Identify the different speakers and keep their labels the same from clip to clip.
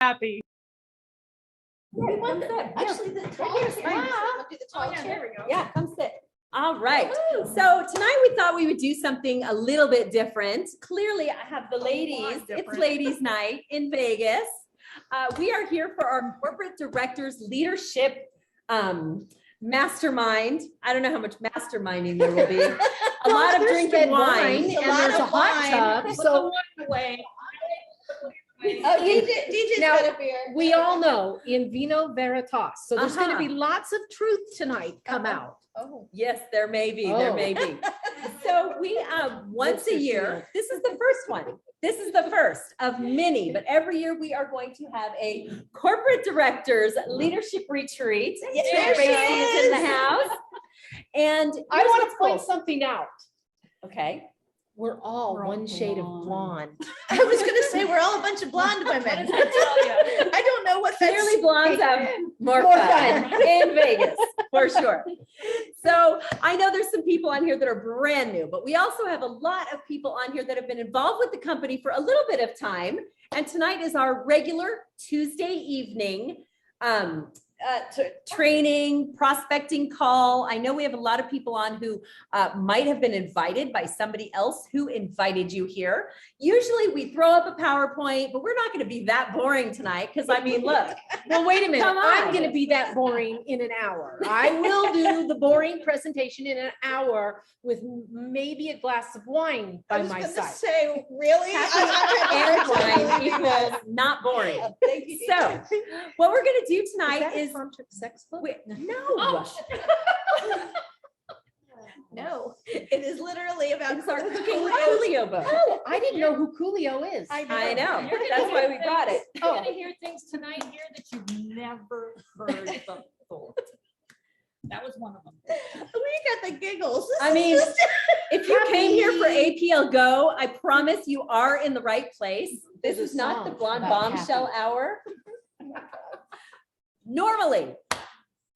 Speaker 1: happy.
Speaker 2: Yeah, come sit.
Speaker 3: Actually, the tall chair. We'll do the tall chair.
Speaker 1: There we go.
Speaker 2: Yeah, come sit. All right. So tonight we thought we would do something a little bit different. Clearly, I have the ladies. It's ladies' night in Vegas. We are here for our corporate directors leadership mastermind. I don't know how much masterminding there will be. A lot of drinking wine,
Speaker 3: and there's a hot tub.
Speaker 1: So
Speaker 3: Oh, DJ's
Speaker 4: Now,
Speaker 3: got a beer.
Speaker 4: we all know in vino veritas. So there's going to be lots of truth tonight come out.
Speaker 3: Oh.
Speaker 2: yes, there may be. There may be. So we once a year. This is the first one. This is the first of many, but every year we are going to have a corporate directors leadership retreat.
Speaker 3: There she
Speaker 2: Tracy is in the house. And
Speaker 4: I want to point
Speaker 2: point.
Speaker 4: something out.
Speaker 2: Okay.
Speaker 4: We're all one shade of blonde.
Speaker 3: I was going to say we're all a bunch of blonde women. I don't know what that's.
Speaker 2: Clearly blondes have more fun in Vegas, for sure. So I know there's some people on here that are brand new, but we also have a lot of people on here that have been involved with the company for a little bit of time. And tonight is our regular Tuesday evening training, prospecting call. I know we have a lot of people on who might have been invited by somebody else who invited you here. Usually we throw up a PowerPoint, but we're not going to be that boring tonight because I mean, look.
Speaker 4: Well, wait a minute.
Speaker 2: Come on.
Speaker 4: I'm going to be that boring in an hour. I will do the boring presentation in an hour with maybe a glass of wine by my
Speaker 3: I was going
Speaker 4: side.
Speaker 3: to say, really?
Speaker 2: And wine equals not boring.
Speaker 3: Thank you.
Speaker 2: So what we're going to do tonight is
Speaker 4: tantric sex club?
Speaker 2: no.
Speaker 3: No, it is literally about
Speaker 2: It's our
Speaker 3: cooking
Speaker 2: cooking with
Speaker 3: Coolio.
Speaker 2: Coolio book.
Speaker 4: Oh, I didn't know who Coolio is.
Speaker 2: I know.
Speaker 1: You're gonna
Speaker 2: That's why
Speaker 1: hear
Speaker 2: we brought it.
Speaker 1: things- You're gonna hear things tonight here that you've never heard before. That was one of them.
Speaker 3: We got the giggles. This
Speaker 2: I
Speaker 3: is
Speaker 2: mean,
Speaker 3: just-
Speaker 2: if you came here for APL Go, I promise you are in the right place. This
Speaker 4: There's
Speaker 2: is
Speaker 4: a
Speaker 2: not the
Speaker 4: song
Speaker 2: blonde
Speaker 4: about
Speaker 2: bombshell
Speaker 4: happy.
Speaker 2: hour. Normally,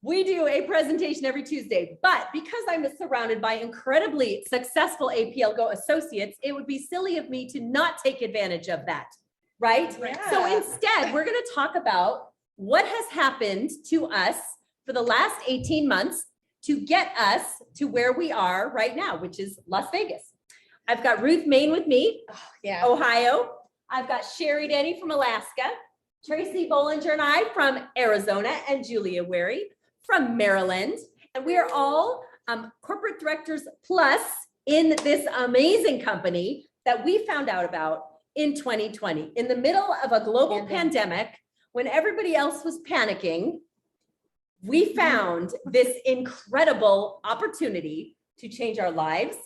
Speaker 2: we do a presentation every Tuesday, but because I'm surrounded by incredibly successful APL Go associates, it would be silly of me to not take advantage of that, right? So
Speaker 3: Yeah.
Speaker 2: instead, we're going to talk about what has happened to us for the last 18 months to get us to where we are right now, which is Las Vegas. I've got Ruth Main with me,
Speaker 3: Yeah.
Speaker 2: Ohio. I've got Sherry Denny from Alaska, Tracy Bollinger and I from Arizona, and Julia Wary from Maryland. And we are all corporate directors plus in this amazing company that we found out about in 2020, in the middle of a global pandemic, when everybody else was panicking. We found this incredible opportunity to change our lives,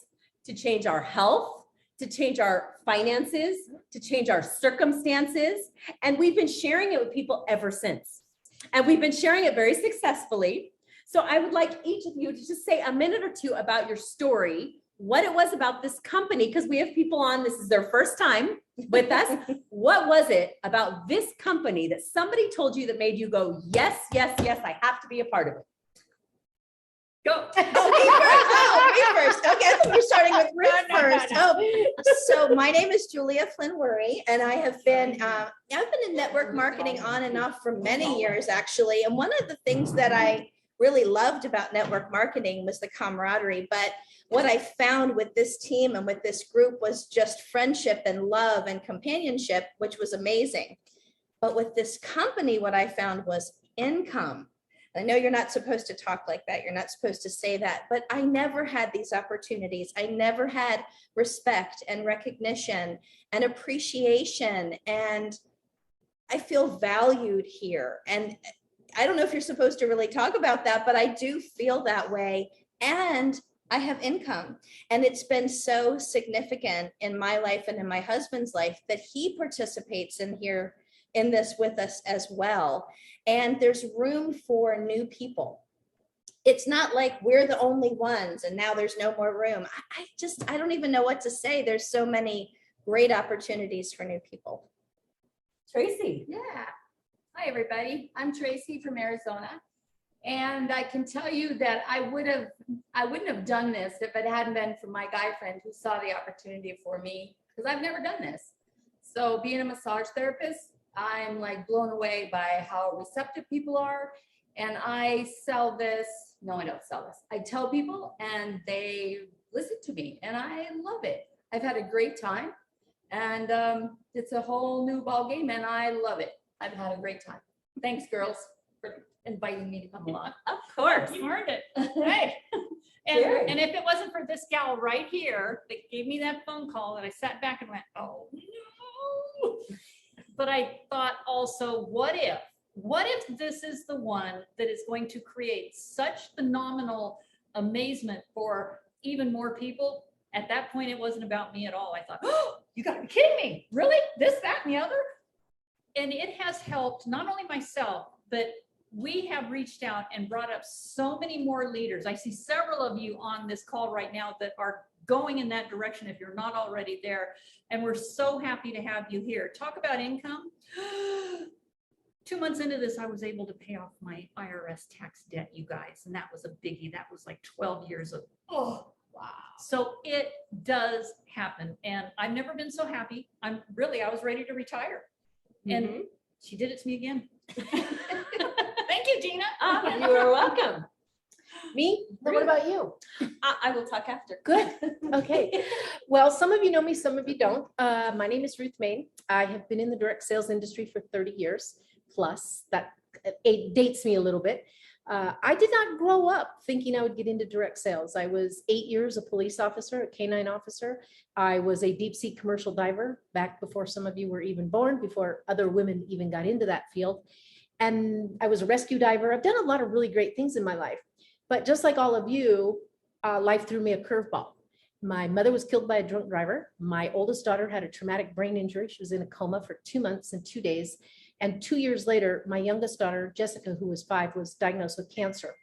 Speaker 2: to change our health, to change our finances, to change our circumstances. And we've been sharing it with people ever since. And we've been sharing it very successfully. So I would like each of you to just say a minute or two about your story, what it was about this company, because we have people on, this is their first time with us. What was it about this company that somebody told you that made you go, yes, yes, yes, I have to be a part of it? Go.
Speaker 3: Oh, me first. Okay, I think you're starting with Ruth first. Oh, so my name is Julia Flynn Worry, and I have been I've been in network marketing on and off for many years, actually. And one of the things that I really loved about network marketing was the camaraderie. But what I found with this team and with this group was just friendship and love and companionship, which was amazing. But with this company, what I found was income. I know you're not supposed to talk like that. You're not supposed to say that, but I never had these opportunities. I never had respect and recognition and appreciation. And I feel valued here. And I don't know if you're supposed to really talk about that, but I do feel that way. And I have income. And it's been so significant in my life and in my husband's life that he participates in here in this with us as well. And there's room for new people. It's not like we're the only ones and now there's no more room. I don't even know what to say. There's so many great opportunities for new people.
Speaker 2: Tracy.
Speaker 1: Yeah. Hi, everybody. I'm Tracy from Arizona. And I can tell you that I wouldn't have done this if it hadn't been for my guy friend who saw the opportunity for me, because I've never done this. So being a massage therapist, I'm like blown away by how receptive people are. And I sell this. No, I don't sell this. I tell people and they listen to me and I love it. I've had a great time and it's a whole new ball game and I love it. I've had a great time. Thanks, girls, for inviting me to come along.
Speaker 2: Of course.
Speaker 5: You earned it. Right.
Speaker 2: Very.
Speaker 5: And if it wasn't for this gal right here that gave me that phone call and I sat back and went, oh no. But I thought also, what if this is the one that is going to create such phenomenal amazement for even more people? At that point, it wasn't about me at all. I thought, oh, you gotta be kidding me. Really? This, that, and the other? And it has helped not only myself, but we have reached out and brought up so many more leaders. I see several of you on this call right now that are going in that direction if you're not already there. And we're so happy to have you here. Talk about income. 2 months into this, I was able to pay off my IRS tax debt, you guys. And that was a biggie. That was like 12 years of, oh, wow. So it does happen. And I've never been so happy. I was ready to retire. And she did it to me again. Thank you, Tina.
Speaker 2: You are welcome.
Speaker 4: Me? What about you?
Speaker 2: I will talk after.
Speaker 4: Good. Okay. Well, some of you know me, some of you don't. My name is Ruth Main. I have been in the direct sales industry for 30 years plus. That it dates me a little bit. I did not grow up thinking I would get into direct sales. I was 8 years a police officer, a canine officer. I was a deep sea commercial diver back before some of you were even born, before other women even got into that field. And I was a rescue diver. I've done a lot of really great things in my life. But just like all of you, life threw me a curveball. My mother was killed by a drunk driver. My oldest daughter had a traumatic brain injury. She was in a coma for 2 months and 2 days. And 2 years later, my youngest daughter, Jessica, who was 5, was diagnosed with cancer.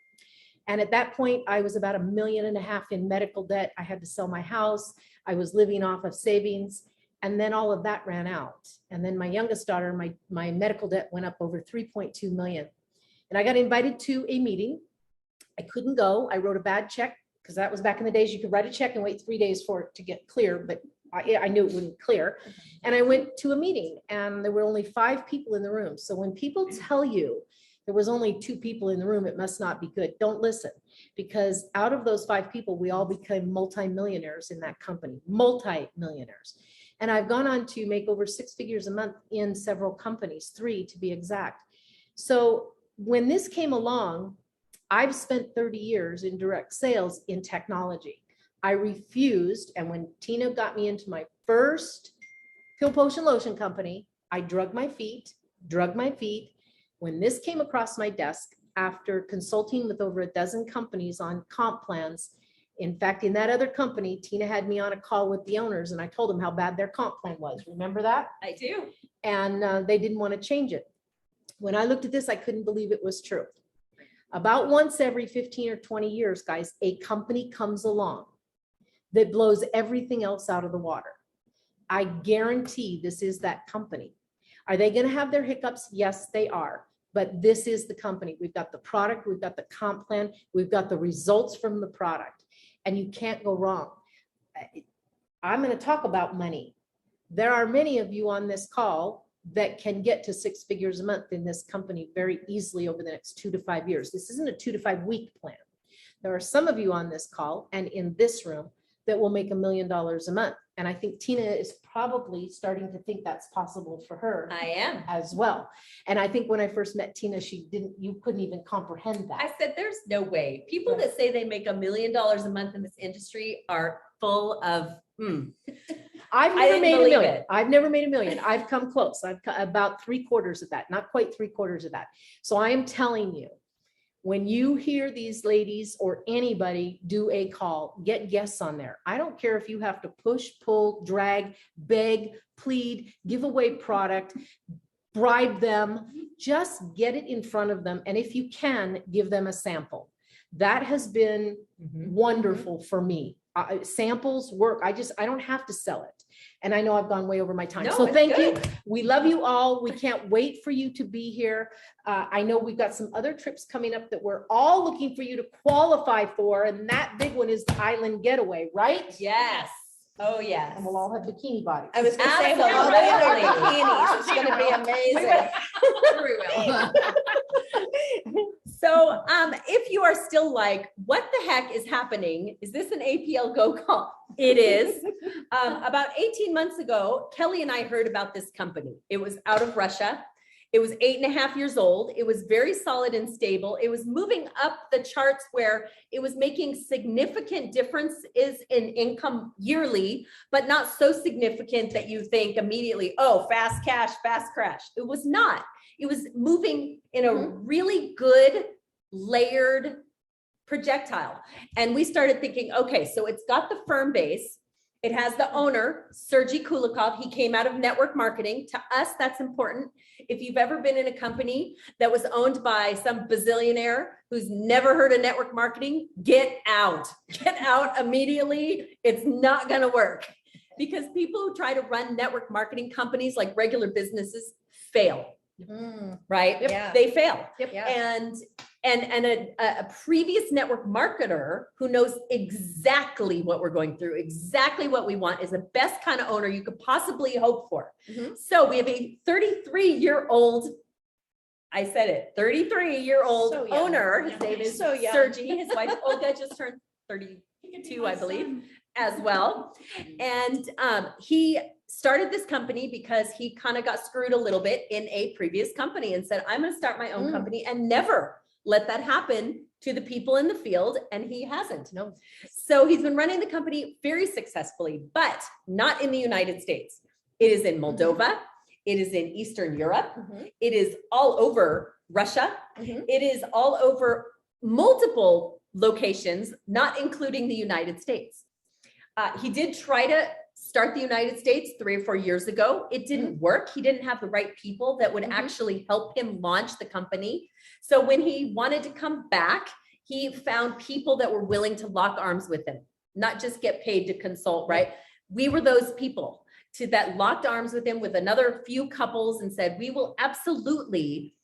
Speaker 4: And at that point, I was about $1.5 million in medical debt. I had to sell my house. I was living off of savings. And then all of that ran out. And then my youngest daughter, my medical debt went up over 3.2 million. And I got invited to a meeting. I couldn't go. I wrote a bad check because that was back in the days you could write a check and wait 3 days for it to get clear, but I knew it wouldn't clear. And I went to a meeting and there were only 5 people in the room. So when people tell you there was only 2 people in the room, it must not be good. Don't listen, because out of those 5 people, we all became multimillionaires in that company, multimillionaires. And I've gone on to make over 6 figures a month in several companies, 3 to be exact. So when this came along, I've spent 30 years in direct sales in technology. I refused, and when Tina got me into my first pill potion lotion company, I drug my feet. When this came across my desk, after consulting with over a dozen companies on comp plans, in fact, in that other company, Tina had me on a call with the owners and I told them how bad their comp plan was. Remember that?
Speaker 2: I do.
Speaker 4: And they didn't want to change it. When I looked at this, I couldn't believe it was true. About once every 15 or 20 years, guys, a company comes along that blows everything else out of the water. I guarantee this is that company. Are they going to have their hiccups? Yes, they are. But this is the company. We've got the product, we've got the comp plan, we've got the results from the product, and you can't go wrong. I'm going to talk about money. There are many of you on this call that can get to 6 figures a month in this company very easily over the next 2 to 5 years. This isn't a 2 to 5 week plan. There are some of you on this call and in this room that will make $1 million a month. And I think Tina is probably starting to think that's possible for her.
Speaker 2: I am.
Speaker 4: As well. And I think when I first met Tina, you couldn't even comprehend
Speaker 2: I
Speaker 4: that.
Speaker 2: said, there's no way. People that say they make $1 million a month in this industry are full of,
Speaker 4: I've
Speaker 2: I
Speaker 4: never
Speaker 2: didn't
Speaker 4: made $1
Speaker 2: believe
Speaker 4: million.
Speaker 2: it.
Speaker 4: I've never made $1 million. I've come close. I've about 3/4 of that, not quite 3/4 of that. So I am telling you, when you hear these ladies or anybody do a call, get guests on there. I don't care if you have to push, pull, drag, beg, plead, give away product, bribe them, just get it in front of them. And if you can, give them a sample. That has been wonderful for me. Samples work. I don't have to sell it. And I know I've gone way over my time.
Speaker 2: No,
Speaker 4: So
Speaker 2: it's
Speaker 4: thank
Speaker 2: good.
Speaker 4: you. We love you all. We can't wait for you to be here. I know we've got some other trips coming up that we're all looking for you to qualify for. And that big one is the island getaway, right?
Speaker 2: Yes. Oh, yes.
Speaker 4: And we'll all have bikini bodies.
Speaker 3: I was gonna say, we'll all be in our
Speaker 2: Absolutely.
Speaker 3: bikinis. It's gonna be amazing.
Speaker 1: Sure we will.
Speaker 2: So if you are still like, what the heck is happening? Is this an APL GO call? It is. About 18 months ago, Kelly and I heard about this company. It was out of Russia. It was 8.5 years old. It was very solid and stable. It was moving up the charts where it was making significant differences in income yearly, but not so significant that you think immediately, oh, fast cash, fast crash. It was not. It was moving in a really good layered projectile. And we started thinking, okay, so it's got the firm base. It has the owner, Sergey Kulikov. He came out of network marketing. To us, that's important. If you've ever been in a company that was owned by some bazillionaire who's never heard of network marketing, get out. Get out immediately. It's not going to work, because people who try to run network marketing companies like regular businesses fail. Right?
Speaker 3: Yeah.
Speaker 2: They fail.
Speaker 3: Yeah.
Speaker 2: And a previous network marketer who knows exactly what we're going through, exactly what we want, is the best kind of owner you could possibly hope for. So we have a 33-year-old, I said it, 33-year-old
Speaker 3: So young.
Speaker 2: owner. His name is
Speaker 3: So young.
Speaker 2: Sergey. His wife Olga just turned 32, I believe, as well. And he started this company because he kind of got screwed a little bit in a previous company and said, I'm going to start my own company, and never let that happen to the people in the field. And he hasn't.
Speaker 4: No.
Speaker 2: So he's been running the company very successfully, but not in the United States. It is in Moldova. It is in Eastern Europe. It is all over Russia. It is all over multiple locations, not including the United States. He did try to start the United States 3 or 4 years ago. It didn't work. He didn't have the right people that would actually help him launch the company. So when he wanted to come back, he found people that were willing to lock arms with him, not just get paid to consult, right? We were those people that locked arms with him with another few couples and said, we will absolutely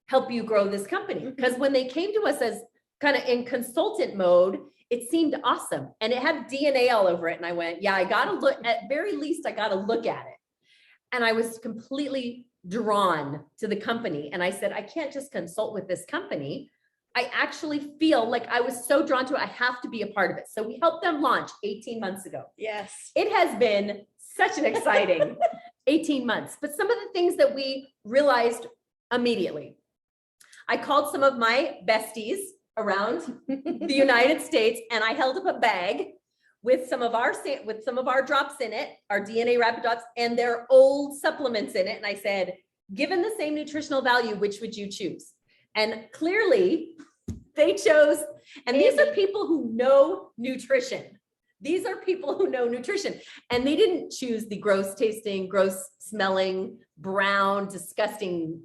Speaker 2: help you grow this company. Because when they came to us as kind of in consultant mode, it seemed awesome. And it had DNA all over it. And I went, yeah, I got to look, at very least, I got to look at it. And I was completely drawn to the company. And I said, I can't just consult with this company. I actually feel like I was so drawn to it. I have to be a part of it. So we helped them launch 18 months ago.
Speaker 3: Yes.
Speaker 2: It has been such an exciting 18 months. But some of the things that we realized immediately, I called some of my besties around the United States, and I held up a bag with some of our drops in it, our DNA rapid drops, and their old supplements in it. And I said, given the same nutritional value, which would you choose? And clearly they chose, and these are people who know nutrition. These are people who know nutrition, and they didn't choose the gross tasting, gross smelling, brown, disgusting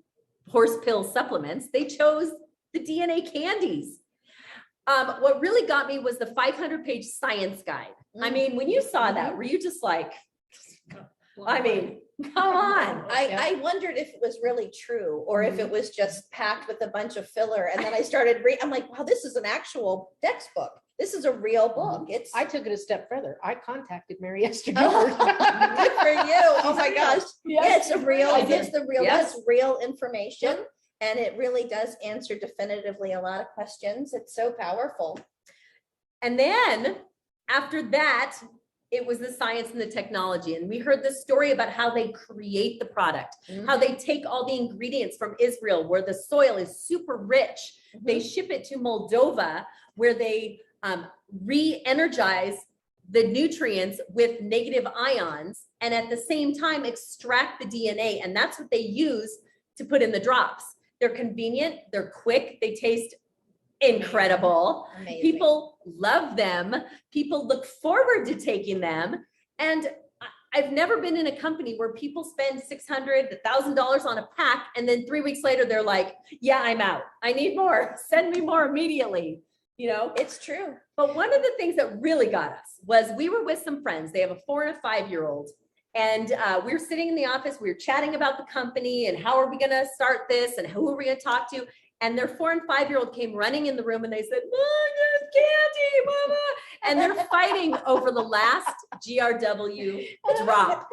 Speaker 2: horse pill supplements. They chose the DNA candies. What really got me was the 500-page science guide. I mean, when you saw that, were you just like, I mean, come on.
Speaker 3: I wondered if it was really true or if it was just packed with a bunch of filler. And then I started reading, I'm like, wow, this is an actual textbook. This is a real book.
Speaker 4: I took it a step further. I contacted Mary yesterday.
Speaker 3: Good for you. Oh my gosh. Yeah, it's a real, it's real information.
Speaker 2: Yep.
Speaker 3: And it really does answer definitively a lot of questions. It's so powerful.
Speaker 2: And then after that, it was the science and the technology. And we heard the story about how they create the product, how they take all the ingredients from Israel, where the soil is super rich. They ship it to Moldova, where they re-energize the nutrients with negative ions, and at the same time extract the DNA. And that's what they use to put in the drops. They're convenient, they're quick, they taste incredible.
Speaker 3: Amazing.
Speaker 2: People love them. People look forward to taking them. And I've never been in a company where people spend $600, $1,000 on a pack, and then 3 weeks later, they're like, yeah, I'm out. I need more. Send me more immediately. You know,
Speaker 3: It's true.
Speaker 2: but one of the things that really got us was we were with some friends. They have a 4 and a 5-year-old, And we were sitting in the office, we were chatting about the company and how are we going to start this and who are we going to talk to? And their 4 and 5-year-old came running in the room and they said, Mom, there's candy, Mama. And they're fighting over the last GRW drop.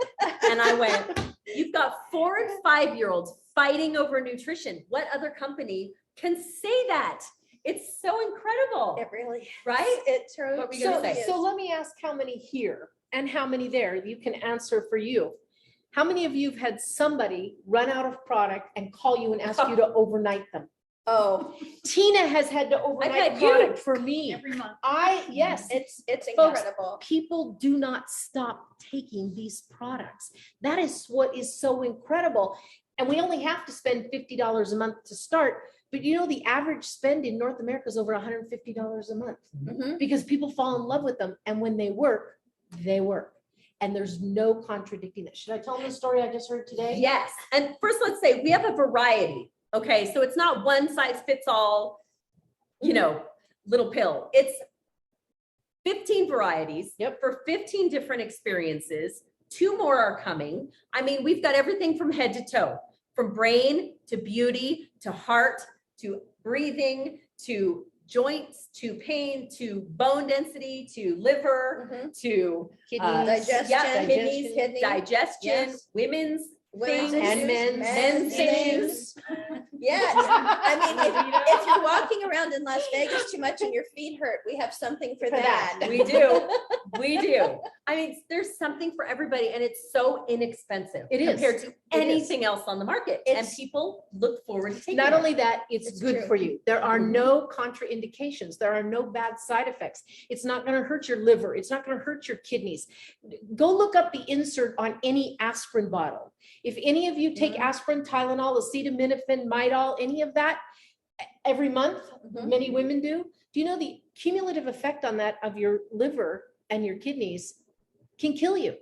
Speaker 2: And I went, you've got 4 and 5-year-olds fighting over nutrition. What other company can say that? It's so incredible,
Speaker 3: It really,
Speaker 2: right?
Speaker 3: it truly.
Speaker 2: What were you gonna say?
Speaker 3: is.
Speaker 4: So let me ask how many here and how many there, you can answer for you. How many of you have had somebody run out of product and call you and ask you to overnight them?
Speaker 3: Oh,
Speaker 4: Tina has had to overnight
Speaker 2: had you.
Speaker 4: product for me.
Speaker 5: Every month.
Speaker 4: Yes,
Speaker 3: it's
Speaker 4: Folks,
Speaker 3: incredible.
Speaker 4: people do not stop taking these products. That is what is so incredible. And we only have to spend $50 a month to start. But you know, the average spend in North America is over $150 a month
Speaker 3: Mhm.
Speaker 4: because people fall in love with them. And when they work, they work. And there's no contradicting that. Should I tell them the story I just heard today?
Speaker 2: Yes. And first, let's say we have a variety. Okay. So it's not one size fits all, you know, little pill. It's 15 varieties for 15 different experiences. 2 more are coming. I mean, we've got everything from head to toe, from brain to beauty to heart to breathing to joints to pain to bone density to liver
Speaker 3: Mhm.
Speaker 2: to
Speaker 4: Kidneys,
Speaker 3: Digestion,
Speaker 2: kidneys,
Speaker 3: kidney.
Speaker 2: digestion,
Speaker 3: Yes.
Speaker 2: women's
Speaker 3: Women's
Speaker 2: things,
Speaker 4: and
Speaker 3: issues,
Speaker 4: men's
Speaker 3: things. Yes, I mean, if you're walking around in Las Vegas too much and your feet hurt, we have something for
Speaker 4: For
Speaker 3: that.
Speaker 4: that.
Speaker 2: We do. We do. I mean, there's something for everybody and it's so inexpensive
Speaker 4: It is.
Speaker 2: compared to anything else on the market. And
Speaker 3: It's-
Speaker 2: people look forward to taking
Speaker 4: Not
Speaker 2: it.
Speaker 4: only that, it's
Speaker 3: It's
Speaker 4: good
Speaker 3: true.
Speaker 4: for you. There are
Speaker 2: Mhm.
Speaker 4: no contraindications. There are no bad side effects. It's not going to hurt your liver. It's not going to hurt your kidneys. Go look up the insert on any aspirin bottle. If any of you take
Speaker 3: Mhm.
Speaker 4: aspirin, Tylenol, acetaminophen, Midol, any of that every month,
Speaker 3: Mhm.
Speaker 4: many women do you know the cumulative effect on that of your liver and your kidneys can kill you?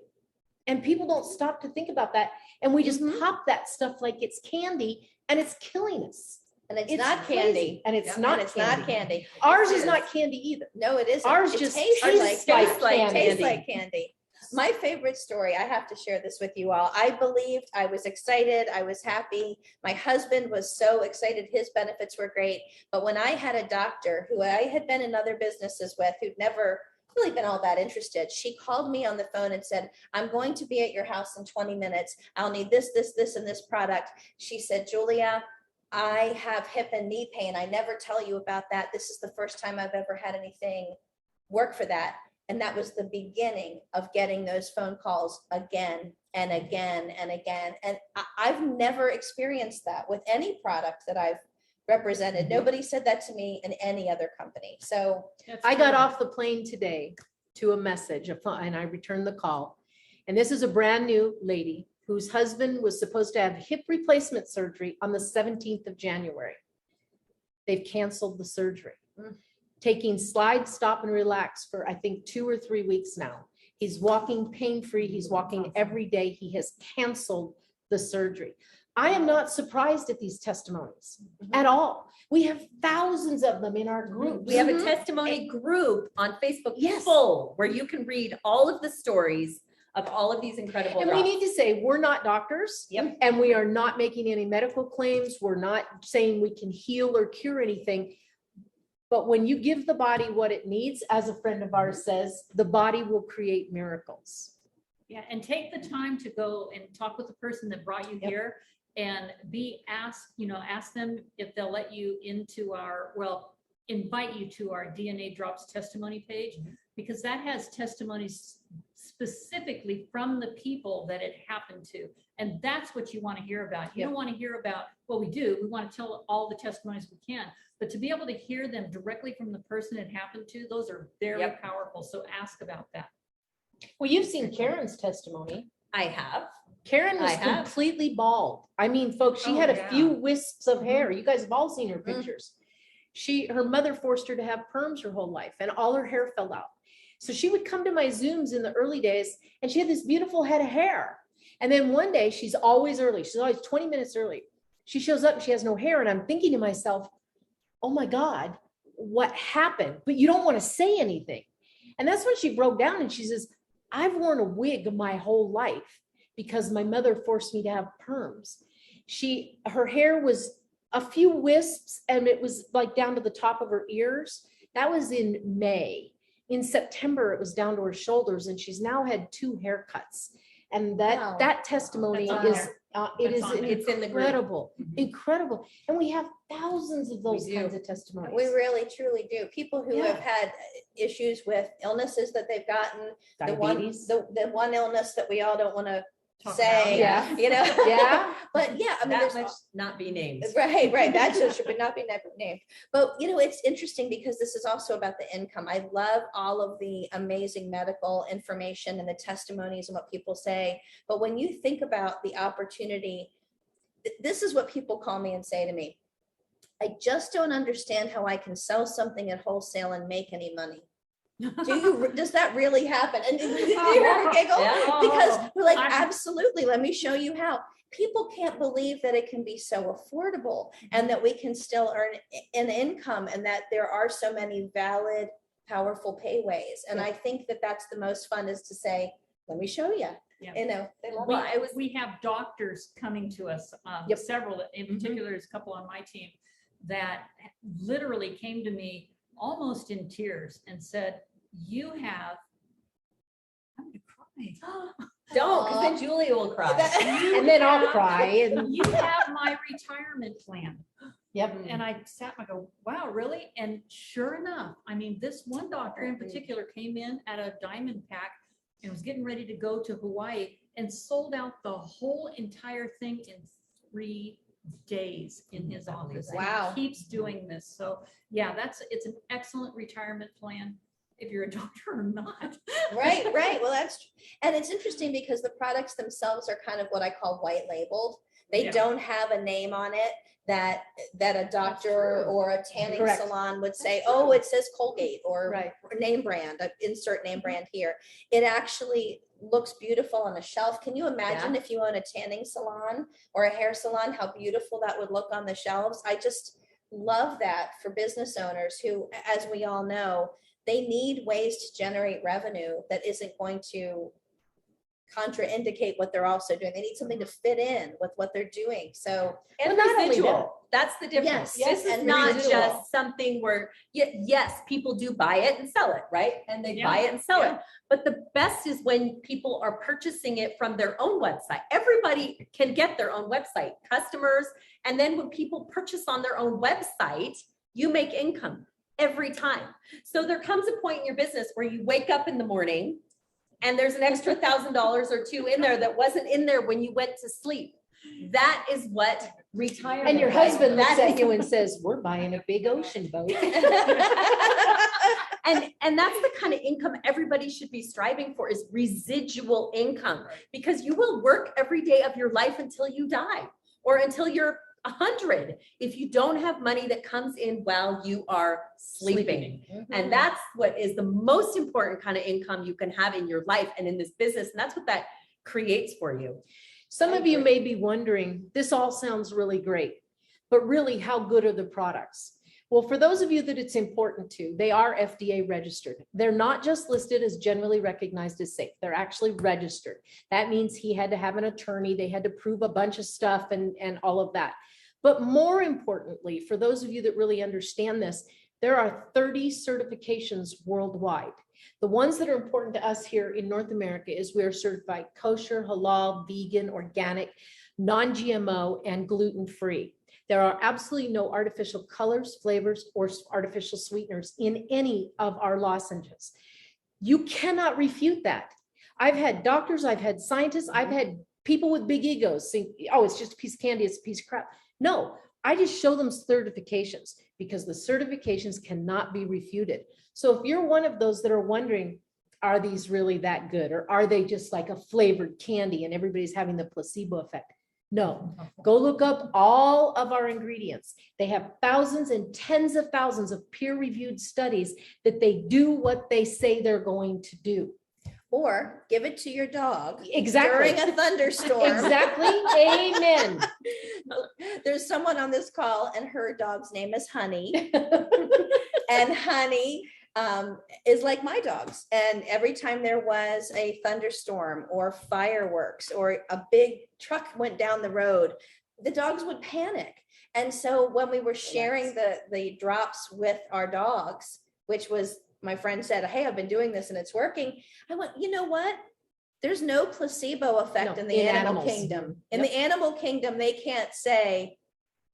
Speaker 4: And people don't stop to think about that. And we just
Speaker 3: Mhm.
Speaker 4: pop that stuff like it's candy and it's killing us.
Speaker 3: And it's
Speaker 4: It's
Speaker 3: not
Speaker 4: crazy.
Speaker 3: candy.
Speaker 4: And it's
Speaker 3: Yeah,
Speaker 4: not
Speaker 3: and it's not
Speaker 4: candy.
Speaker 3: candy.
Speaker 4: Ours
Speaker 3: It
Speaker 4: is not candy either.
Speaker 3: No, it isn't.
Speaker 4: Ours
Speaker 3: It
Speaker 4: just
Speaker 3: tastes
Speaker 4: tastes
Speaker 3: like
Speaker 4: like
Speaker 3: candy. Tastes
Speaker 4: candy.
Speaker 3: like candy. My favorite story, I have to share this with you all. I believed, I was excited, I was happy. My husband was so excited, his benefits were great. But when I had a doctor who I had been in other businesses with, who'd never really been all that interested, she called me on the phone and said, I'm going to be at your house in 20 minutes. I'll need this, and this product. She said, Julia, I have hip and knee pain. I never tell you about that. This is the first time I've ever had anything work for that. And that was the beginning of getting those phone calls again and again and again. And I've never experienced that with any product that I've represented. Nobody said that to me in any other company. So
Speaker 5: That's
Speaker 4: I got
Speaker 5: true.
Speaker 4: off the plane today to a message and I returned the call. And this is a brand new lady whose husband was supposed to have hip replacement surgery on the 17th of January. They've canceled the surgery. Taking slide, stop, and relax for, I think, 2 or 3 weeks now. He's walking pain-free. He's walking every day. He has canceled the surgery. I am not surprised at these testimonies at all. We have thousands of them in our group.
Speaker 2: We have a
Speaker 3: Mhm.
Speaker 2: testimony group on Facebook
Speaker 4: Yes.
Speaker 2: full where you can read all of the stories of all of these incredible
Speaker 4: And we
Speaker 2: drops.
Speaker 4: need to say, we're not doctors.
Speaker 2: Yep.
Speaker 4: And we are not making any medical claims. We're not saying we can heal or cure anything. But when you give the body what it needs, as a friend of ours says, the body will create miracles.
Speaker 5: Yeah, and take the time to go and talk with the person that brought you
Speaker 4: Yep.
Speaker 5: here and ask them if they'll let you into invite you to our DNA Drops testimony page, because that has testimonies specifically from the people that it happened to. And that's what you want to hear about. You
Speaker 4: Yep.
Speaker 5: don't want to hear about what we do. We want to tell all the testimonies we can, but to be able to hear them directly from the person it happened to, those are very
Speaker 2: Yep.
Speaker 5: powerful. So ask about that.
Speaker 4: Well, you've seen Karen's testimony.
Speaker 2: I have.
Speaker 4: Karen was
Speaker 2: I have.
Speaker 4: completely bald. I mean, folks, she
Speaker 5: Oh,
Speaker 4: had a
Speaker 5: yeah.
Speaker 4: few wisps of hair. You guys have all seen her
Speaker 3: Mhm.
Speaker 4: pictures. Her mother forced her to have perms her whole life and all her hair fell out. So she would come to my Zooms in the early days and she had this beautiful head of hair. And then one day, she's always early. She's always 20 minutes early. She shows up and she has no hair. And I'm thinking to myself, oh my God, what happened? But you don't want to say anything. And that's when she broke down and she says, I've worn a wig my whole life. because my mother forced me to have perms. Her hair was a few wisps and it was like down to the top of her ears. That was in May. In September, it was down to her shoulders, and she's now had 2 haircuts. And
Speaker 1: Wow.
Speaker 4: that testimony
Speaker 5: That's on
Speaker 4: is,
Speaker 5: there.
Speaker 4: it
Speaker 5: That's
Speaker 4: is
Speaker 5: on there.
Speaker 2: It's in the group.
Speaker 4: incredible, incredible. And we have thousands of those
Speaker 2: do.
Speaker 4: kinds of testimonies.
Speaker 3: We really truly do. People who
Speaker 4: Yeah.
Speaker 3: have had issues with illnesses that they've gotten, the
Speaker 4: Diabetes.
Speaker 3: one illness that we all don't want to
Speaker 5: Talk
Speaker 3: say,
Speaker 4: about, yeah.
Speaker 3: you know?
Speaker 4: Yeah.
Speaker 3: But yeah, I mean,
Speaker 2: That
Speaker 3: there's
Speaker 2: much not be named.
Speaker 3: right, that should not be named. But you know, it's interesting because this is also about the income. I love all of the amazing medical information and the testimonies and what people say. But when you think about the opportunity, this is what people call me and say to me, I just don't understand how I can sell something at wholesale and make any money. Does that really happen? And you hear her giggle?
Speaker 2: Yeah.
Speaker 3: Because we're like,
Speaker 5: I'm-
Speaker 3: absolutely, let me show you how. People can't believe that it can be so affordable and that we can still earn an income and that there are so many valid, powerful payways. And I think that that's the most fun, is to say, let me show you.
Speaker 5: Yeah.
Speaker 3: You know, they love
Speaker 5: Well,
Speaker 3: it.
Speaker 5: we have doctors coming to us,
Speaker 4: Yep.
Speaker 5: several, in particular, there's a couple on my team that literally came to me almost in tears and said, I'm gonna cry.
Speaker 2: Don't, because then Julia will cry.
Speaker 4: And then I'll cry and,
Speaker 5: You have my retirement plan.
Speaker 4: yep.
Speaker 5: And I sat and I go, wow, really? And sure enough, I mean, this one doctor in particular came in at a diamond pack and was getting ready to go to Hawaii and sold out the whole entire thing in 3 days in his office. And he
Speaker 3: Wow.
Speaker 5: keeps doing this. So yeah, it's an excellent retirement plan if you're a doctor or not.
Speaker 3: Right. Well, and it's interesting because the products themselves are kind of what I call white labeled. They
Speaker 5: Yeah.
Speaker 3: don't have a name on it that a doctor
Speaker 5: true.
Speaker 3: or a tanning
Speaker 4: Correct.
Speaker 3: salon would say, oh, it says Colgate or
Speaker 4: Right.
Speaker 3: name brand, insert name brand here. It actually looks beautiful on the shelf. Can you imagine if you own a tanning salon or a hair salon, how beautiful that would look on the shelves? I just love that for business owners who, as we all know, they need ways to generate revenue that isn't going to contraindicate what they're also doing. They need something to fit in with what they're doing. So
Speaker 2: And
Speaker 4: Well, not only
Speaker 2: residual. That's the difference.
Speaker 3: Yes,
Speaker 2: This is
Speaker 3: and
Speaker 2: not
Speaker 3: residual.
Speaker 2: just something where, yes, people do buy it and sell it, right? And they buy it and sell it. But the best is when people are purchasing it from their own website. Everybody can get their own website, customers. And then when people purchase on their own website, you make income every time. So there comes a point in your business where you wake up in the morning and there's an extra $1,000 or $2 in there that wasn't in there when you went to sleep. That is what retirement.
Speaker 4: And your
Speaker 2: right?
Speaker 4: husband looks
Speaker 2: That
Speaker 4: at you and says, we're buying a big ocean boat.
Speaker 2: and that's the kind of income everybody should be striving for, is residual income, because you will work every day of your life until you die or until you're 100 if you don't have money that comes in while you are sleeping. And that's what is the most important kind of income you can have in your life and in this business. And that's what that creates for you.
Speaker 4: Some of you may be wondering, this all sounds really great, but really, how good are the products? Well, for those of you that it's important to, they are FDA registered. They're not just listed as generally recognized as safe. They're actually registered. That means he had to have an attorney. They had to prove a bunch of stuff and all of that. But more importantly, for those of you that really understand this, there are 30 certifications worldwide. The ones that are important to us here in North America is we are certified kosher, halal, vegan, organic, non-GMO, and gluten-free. There are absolutely no artificial colors, flavors, or artificial sweeteners in any of our lozenges. You cannot refute that. I've had doctors, I've had scientists, I've had people with big egos think, oh, it's just a piece of candy, it's a piece of crap. No, I just show them certifications because the certifications cannot be refuted. So if you're one of those that are wondering, are these really that good? Or are they just like a flavored candy and everybody's having the placebo effect? No, go look up all of our ingredients. They have thousands and tens of thousands of peer-reviewed studies that they do what they say they're going to do.
Speaker 3: or give it to your dog
Speaker 4: Exactly.
Speaker 3: during a thunderstorm.
Speaker 4: Exactly. Amen.
Speaker 3: There's someone on this call and her dog's name is Honey. And Honey is like my dogs. And every time there was a thunderstorm or fireworks or a big truck went down the road, the dogs would panic. And so when we were sharing the drops with our dogs, which was, my friend said, hey, I've been doing this and it's working. I went, you know what? There's no placebo effect in the animal kingdom. In the animal kingdom, they can't say,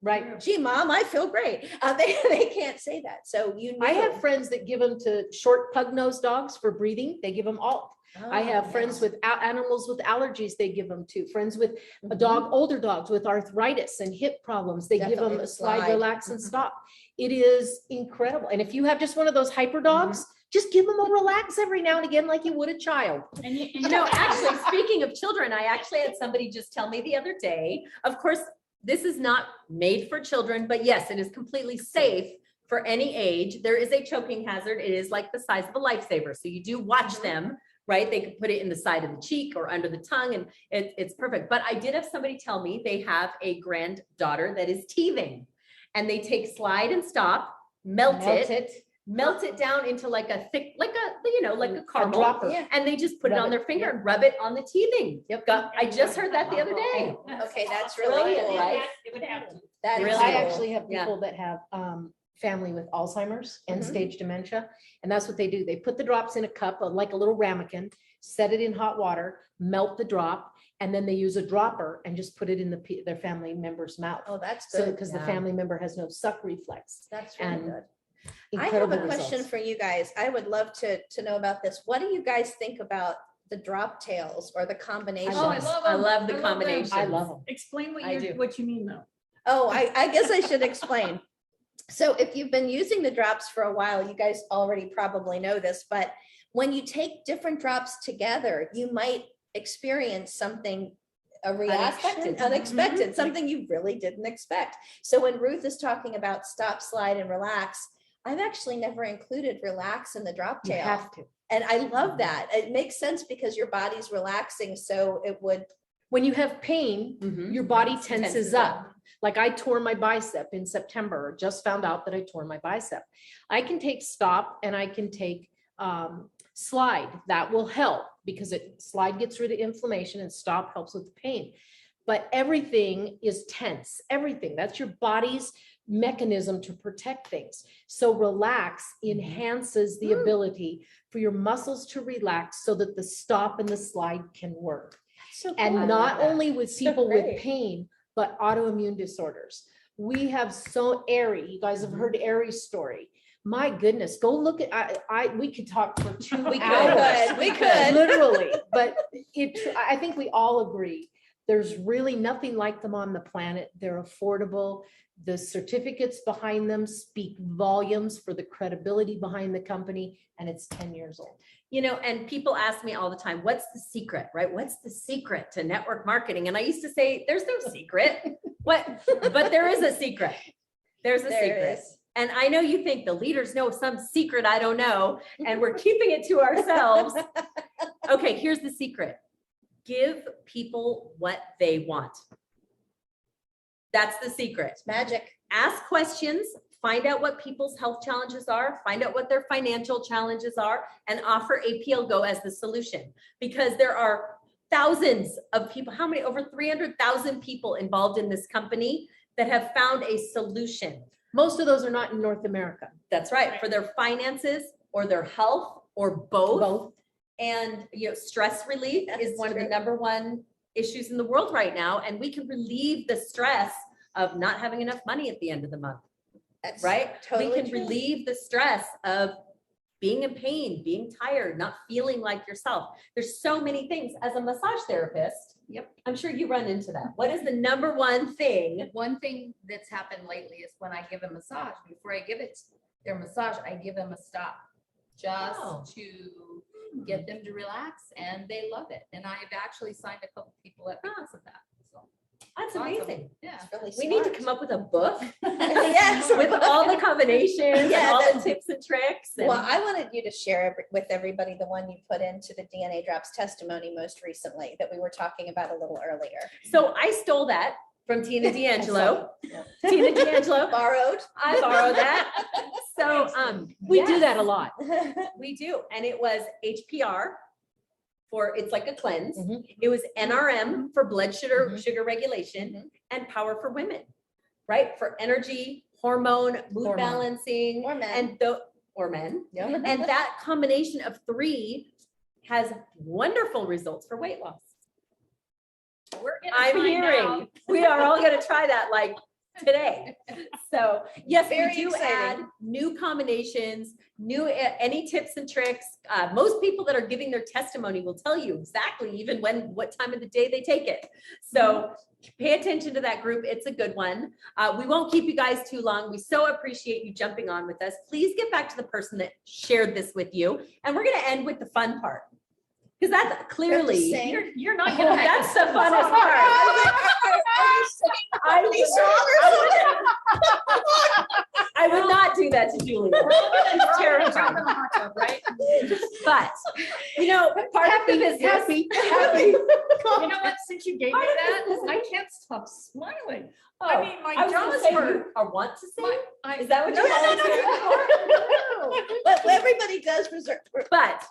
Speaker 4: Right.
Speaker 3: gee, mom, I feel great. They can't say that. So you know.
Speaker 4: I have friends that give them to short pug-nosed dogs for breathing. They give them alt. I have friends with animals with allergies. They give them to friends with a dog, older dogs with arthritis and hip problems. They give them a slide, relax, and stop. It is incredible. And if you have just one of those hyper dogs, just give them a relax every now and again, like you would a child.
Speaker 2: And you know, actually, speaking of children, I actually had somebody just tell me the other day, of course, this is not made for children, but yes, it is completely safe for any age. There is a choking hazard. It is like the size of a lifesaver. So you do watch them, right? They could put it in the side of the cheek or under the tongue, and it's perfect. But I did have somebody tell me they have a granddaughter that is teething, and they take slide and stop, melt it down into like a thick, like a caramel,
Speaker 4: dropper.
Speaker 2: and they just put it
Speaker 4: Rub
Speaker 2: on
Speaker 4: it,
Speaker 2: their finger and rub it on the teething.
Speaker 4: Yep.
Speaker 2: I just heard that the other day.
Speaker 3: Okay, that's really
Speaker 2: Brilliant,
Speaker 3: cool.
Speaker 2: right?
Speaker 5: It would have to.
Speaker 3: That is
Speaker 2: Really
Speaker 4: I
Speaker 3: cool.
Speaker 4: actually have
Speaker 2: Yeah.
Speaker 4: people that have family with Alzheimer's and stage dementia. And that's what they do. They put the drops in a cup, like a little ramekin, set it in hot water, melt the drop, and then they use a dropper and just put it in their family member's mouth.
Speaker 3: Oh, that's
Speaker 4: So,
Speaker 3: good.
Speaker 4: because the family member has no suck reflex.
Speaker 3: That's really
Speaker 4: and
Speaker 3: good. I have
Speaker 4: Incredible
Speaker 3: a question
Speaker 4: results.
Speaker 3: for you guys. I would love to know about this. What do you guys think about the drop tails or the combination?
Speaker 5: Oh, I love
Speaker 2: I
Speaker 5: them.
Speaker 2: love the
Speaker 5: them.
Speaker 2: combination.
Speaker 4: I love them.
Speaker 5: Explain
Speaker 2: I do.
Speaker 5: what you mean though.
Speaker 3: Oh, I guess I should explain. So if you've been using the drops for a while, you guys already probably know this, but when you take different drops together, you might experience something, a reaction, unexpected, something you really didn't expect. So when Ruth is talking about stop, slide, and relax, I've actually never included relax in the drop
Speaker 4: You
Speaker 3: tail.
Speaker 4: have to.
Speaker 3: And I love that. It makes sense because your body's relaxing. So it would,
Speaker 4: When you have pain,
Speaker 2: Mhm.
Speaker 4: your body tenses up. Like I tore my bicep in September, just found out that I tore my bicep. I can take stop and I can take slide. That will help because slide gets rid of inflammation and stop helps with the pain. But everything is tense, everything. That's your body's mechanism to protect things. So relax enhances the ability for your muscles to relax so that the stop and the slide can work.
Speaker 3: so
Speaker 4: And
Speaker 3: cool.
Speaker 4: not only with people with
Speaker 3: great.
Speaker 4: pain, but autoimmune disorders. We have Ari, you guys have heard Ari's story. My goodness, go look at, we could talk for 2
Speaker 2: We
Speaker 4: hours.
Speaker 2: could.
Speaker 3: We could.
Speaker 4: Literally, but I think we all agree. There's really nothing like them on the planet. They're affordable. The certificates behind them speak volumes for the credibility behind the company, and it's 10 years old.
Speaker 2: You know, and people ask me all the time, what's the secret, right? What's the secret to network marketing? And I used to say, there's no secret. But there is a secret. There's a
Speaker 3: There
Speaker 2: secret.
Speaker 3: is.
Speaker 2: And I know you think the leaders know some secret I don't know, and we're keeping it to ourselves. Okay, here's the secret. Give people what they want. That's the secret.
Speaker 3: It's magic.
Speaker 2: Ask questions, find out what people's health challenges are, find out what their financial challenges are, and offer APL GO as the solution. Because there are thousands of people, how many? Over 300,000 people involved in this company that have found a solution.
Speaker 4: Most of those are not in North America.
Speaker 2: That's right, for their finances or their health or both.
Speaker 4: Both.
Speaker 2: And stress relief is
Speaker 3: That's
Speaker 2: one of the
Speaker 3: true.
Speaker 2: #1 issues in the world right now. And we can relieve the stress of not having enough money at the end of the month,
Speaker 3: That's
Speaker 2: right?
Speaker 3: totally
Speaker 2: We can
Speaker 3: true.
Speaker 2: relieve the stress of being in pain, being tired, not feeling like yourself. There's so many things. As a massage therapist,
Speaker 1: Yep.
Speaker 2: I'm sure you run into that. What is the #1 thing?
Speaker 1: One thing that's happened lately is when I give a massage, before I give it their massage, I give them a stop just
Speaker 2: Oh.
Speaker 1: to get them to relax, and they love it. And I've actually signed a couple people up because of that. So
Speaker 2: That's
Speaker 1: awesome.
Speaker 2: amazing.
Speaker 1: Yeah.
Speaker 3: It's really
Speaker 2: We need to
Speaker 3: smart.
Speaker 2: come up with a book
Speaker 3: Yes.
Speaker 2: with all the combinations
Speaker 3: Yeah,
Speaker 2: and all the
Speaker 3: that-
Speaker 2: tips and tricks. and-
Speaker 3: Well, I wanted you to share with everybody the one you put into the DNA Drops testimony most recently that we were talking about a little earlier.
Speaker 2: So I stole that from Tina
Speaker 4: I saw
Speaker 2: D'Angelo.
Speaker 4: it. Yeah.
Speaker 2: Tina D'Angelo.
Speaker 3: Borrowed.
Speaker 2: I borrowed that. So,
Speaker 4: We do
Speaker 2: yes,
Speaker 4: that a lot.
Speaker 2: We do. And it was HPR it's like a cleanse.
Speaker 4: Mhm.
Speaker 2: It was NRM for blood sugar regulation and Power for Women, right? For energy, hormone, mood
Speaker 4: Hormone.
Speaker 2: balancing,
Speaker 3: Or men.
Speaker 2: and or men.
Speaker 4: Yeah.
Speaker 2: And that combination of 3 has wonderful results for weight loss.
Speaker 5: We're gonna
Speaker 2: I'm
Speaker 5: find
Speaker 2: hearing
Speaker 5: out.
Speaker 2: we are all going to try that like today. So yes,
Speaker 3: Very
Speaker 2: we do
Speaker 3: exciting.
Speaker 2: add new combinations, any tips and tricks. Most people that are giving their testimony will tell you exactly even what time of the day they take it. So pay attention to that group. It's a good one. We won't keep you guys too long. We so appreciate you jumping on with us. Please get back to the person that shared this with you. And we're going to end with the fun part. Because that's clearly,
Speaker 3: sing?
Speaker 5: You're not gonna.
Speaker 2: that's the funnest part. I would not do that to Julie. It's terrifying.
Speaker 5: Right?
Speaker 2: But, part of the business.
Speaker 4: Happy.
Speaker 5: You know what? Since you gave me that, I can't stop smiling. I mean, my
Speaker 2: I was gonna
Speaker 5: jaws
Speaker 2: say
Speaker 5: hurt.
Speaker 2: you are want to say?
Speaker 5: I-
Speaker 2: Is that what
Speaker 3: No,
Speaker 2: you
Speaker 3: no,
Speaker 2: want to
Speaker 3: But everybody does deserve
Speaker 2: But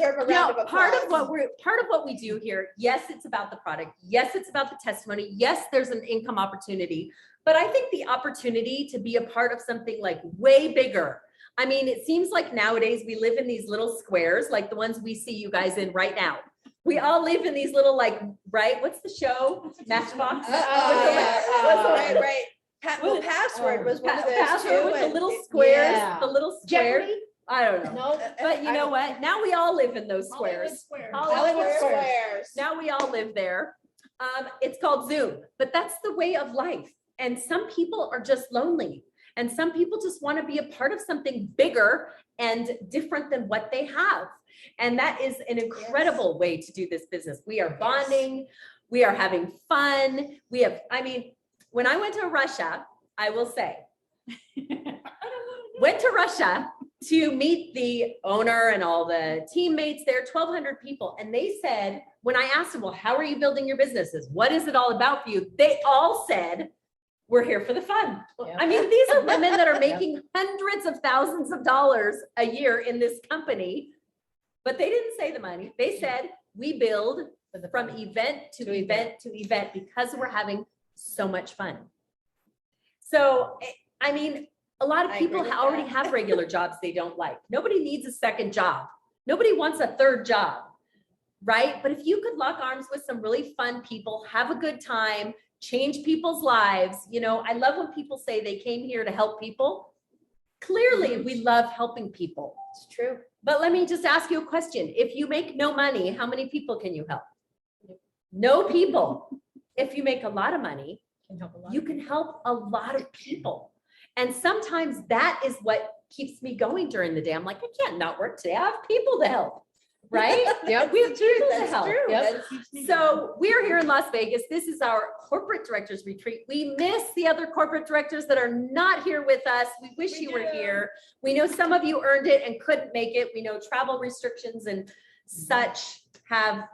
Speaker 3: a round of
Speaker 2: part of
Speaker 3: applause.
Speaker 2: what we do here, yes, it's about the product. Yes, it's about the testimony. Yes, there's an income opportunity. But I think the opportunity to be a part of something like way bigger. I mean, it seems like nowadays we live in these little squares, like the ones we see you guys in right now. We all live in these little right? What's the show? Matchbox?
Speaker 3: Right. Well, password was one of those
Speaker 2: Password
Speaker 3: too.
Speaker 2: with the
Speaker 3: and
Speaker 2: little
Speaker 3: it-
Speaker 2: squares,
Speaker 4: Yeah.
Speaker 2: the little squares.
Speaker 4: Jeopardy?
Speaker 2: I don't know.
Speaker 4: No.
Speaker 2: But you know what? Now we all live in those squares.
Speaker 3: Hollywood squares.
Speaker 2: Now we all live there. It's called Zoom, but that's the way of life. And some people are just lonely. And some people just want to be a part of something bigger and different than what they have. And that is an incredible way to do this business. We are bonding. We are having fun. When I went to Russia, I will say, went to Russia to meet the owner and all the teammates there, 1,200 people. And they said, when I asked them, well, how are you building your businesses? What is it all about for you? They all said, we're here for the fun.
Speaker 4: Yeah.
Speaker 2: I mean, these are women that are making hundreds of thousands of dollars a year in this company, but they didn't say the money. They said, we build from event to event to event because we're having so much fun. So, I mean, a lot of
Speaker 3: I
Speaker 2: people
Speaker 3: agree with
Speaker 2: already
Speaker 3: that.
Speaker 2: have regular jobs they don't like. Nobody needs a second job. Nobody wants a third job, right? But if you could lock arms with some really fun people, have a good time, change people's lives. I love when people say they came here to help people. Clearly, we love helping people.
Speaker 3: It's true.
Speaker 2: But let me just ask you a question. If you make no money, how many people can you help? No people. If you make a lot of money, you can help a lot of people. And sometimes that is what keeps me going during the day. I'm like, I can't not work today. I have people to help, right?
Speaker 4: Yep.
Speaker 2: We have people to
Speaker 3: That's
Speaker 2: help.
Speaker 3: true.
Speaker 4: Yep.
Speaker 3: That's-
Speaker 2: So we're here in Las Vegas. This is our corporate directors retreat. We miss the other corporate directors that are not here with us. We wish you were here. We know some of you earned it and couldn't make it. We know travel restrictions and such have,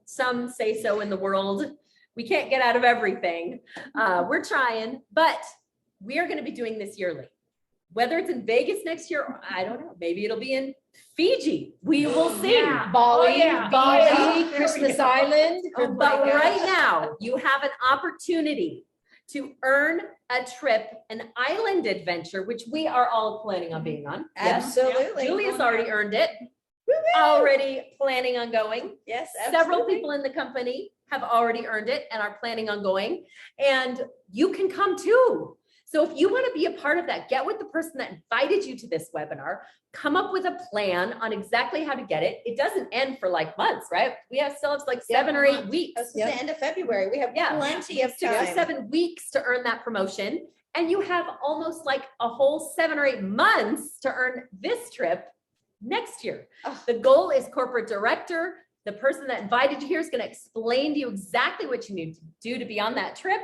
Speaker 2: some say so in the world. We can't get out of everything. We're trying, but we are going to be doing this yearly. Whether it's in Vegas next year, or I don't know, maybe it'll be in Fiji. We will see.
Speaker 5: Yeah.
Speaker 4: Bali,
Speaker 5: Oh, yeah.
Speaker 4: Bali,
Speaker 5: Yeah. There we
Speaker 4: Christmas
Speaker 5: go.
Speaker 4: Island.
Speaker 2: But right now, you have an opportunity to earn a trip, an island adventure, which we are all planning on being on. Yes.
Speaker 3: Absolutely.
Speaker 2: Julia's already earned it, already planning on going.
Speaker 3: Yes,
Speaker 2: Several
Speaker 3: absolutely.
Speaker 2: people in the company have already earned it and are planning on going. And you can come too. So if you want to be a part of that, get with the person that invited you to this webinar, come up with a plan on exactly how to get it. It doesn't end for like months, right? We still have like 7 or 8 weeks.
Speaker 3: That's the end of February. We have
Speaker 2: Yeah.
Speaker 3: plenty of
Speaker 2: 6 or
Speaker 3: time.
Speaker 2: 7 weeks to earn that promotion. And you have almost like a whole 7 or 8 months to earn this trip next year.
Speaker 3: Oh.
Speaker 2: The goal is corporate director. The person that invited you here is going to explain to you exactly what you need to do to be on that trip.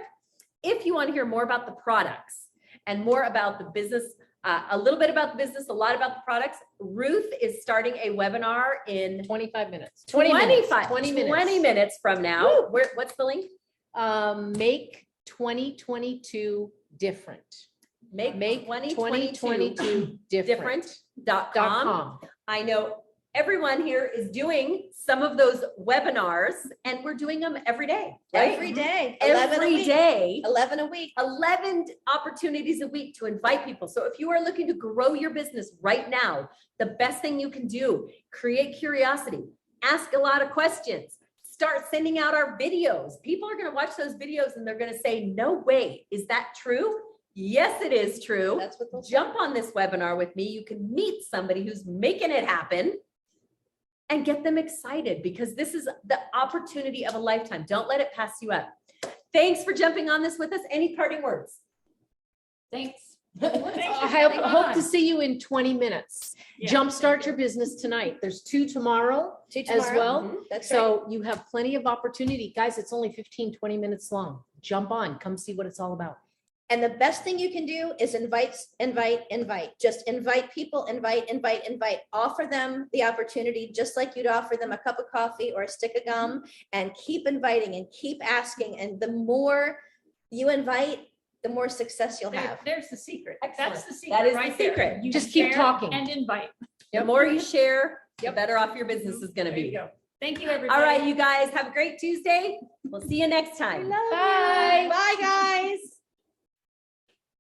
Speaker 2: If you want to hear more about the products and more about the business, a little bit about the business, a lot about the products, Ruth is starting a webinar in
Speaker 4: 25 minutes.
Speaker 2: 20 minutes from now.
Speaker 3: Woo.
Speaker 2: What's the link?
Speaker 4: Make 2022 different. Make
Speaker 2: 2022
Speaker 4: 2022 different.
Speaker 2: different.com. I know everyone here is doing some of those webinars and we're doing them every day, right?
Speaker 3: Every day, 11 a
Speaker 2: Every
Speaker 3: week.
Speaker 2: day.
Speaker 3: 11 a week.
Speaker 2: 11 opportunities a week to invite people. So if you are looking to grow your business right now, the best thing you can do, create curiosity, ask a lot of questions, start sending out our videos. People are going to watch those videos and they're going to say, no way, is that true? Yes, it is true.
Speaker 3: That's what they'll
Speaker 2: Jump on this webinar with me. You can meet somebody who's making it happen and get them excited because this is the opportunity of a lifetime. Don't let it pass you up. Thanks for jumping on this with us. Any parting words?
Speaker 5: Thanks.
Speaker 4: I hope to see you in 20 minutes.
Speaker 5: Yeah.
Speaker 4: Jumpstart your business tonight. There's 2 tomorrow
Speaker 3: Two
Speaker 4: as
Speaker 3: tomorrow.
Speaker 4: well.
Speaker 2: Mhm.
Speaker 3: That's right.
Speaker 4: So you have plenty of opportunity. Guys, it's only 15, 20 minutes long. Jump on, come see what it's all about.
Speaker 3: And the best thing you can do is invite. Just invite people, invite. Offer them the opportunity, just like you'd offer them a cup of coffee or a stick of gum, and keep inviting and keep asking. And the more you invite, the more success you'll have.
Speaker 5: There's the secret.
Speaker 2: Excellent.
Speaker 5: That's the secret.
Speaker 2: That is the
Speaker 5: right there.
Speaker 2: secret.
Speaker 5: You
Speaker 4: Just keep
Speaker 5: share
Speaker 4: talking.
Speaker 5: And invite.
Speaker 2: The more you share, the
Speaker 4: Yep.
Speaker 2: better off your business is going to
Speaker 5: There you
Speaker 2: be.
Speaker 5: go. Thank you, everybody.
Speaker 2: All right, you guys have a great Tuesday. We'll see you next time.
Speaker 4: Bye.
Speaker 3: Bye, guys.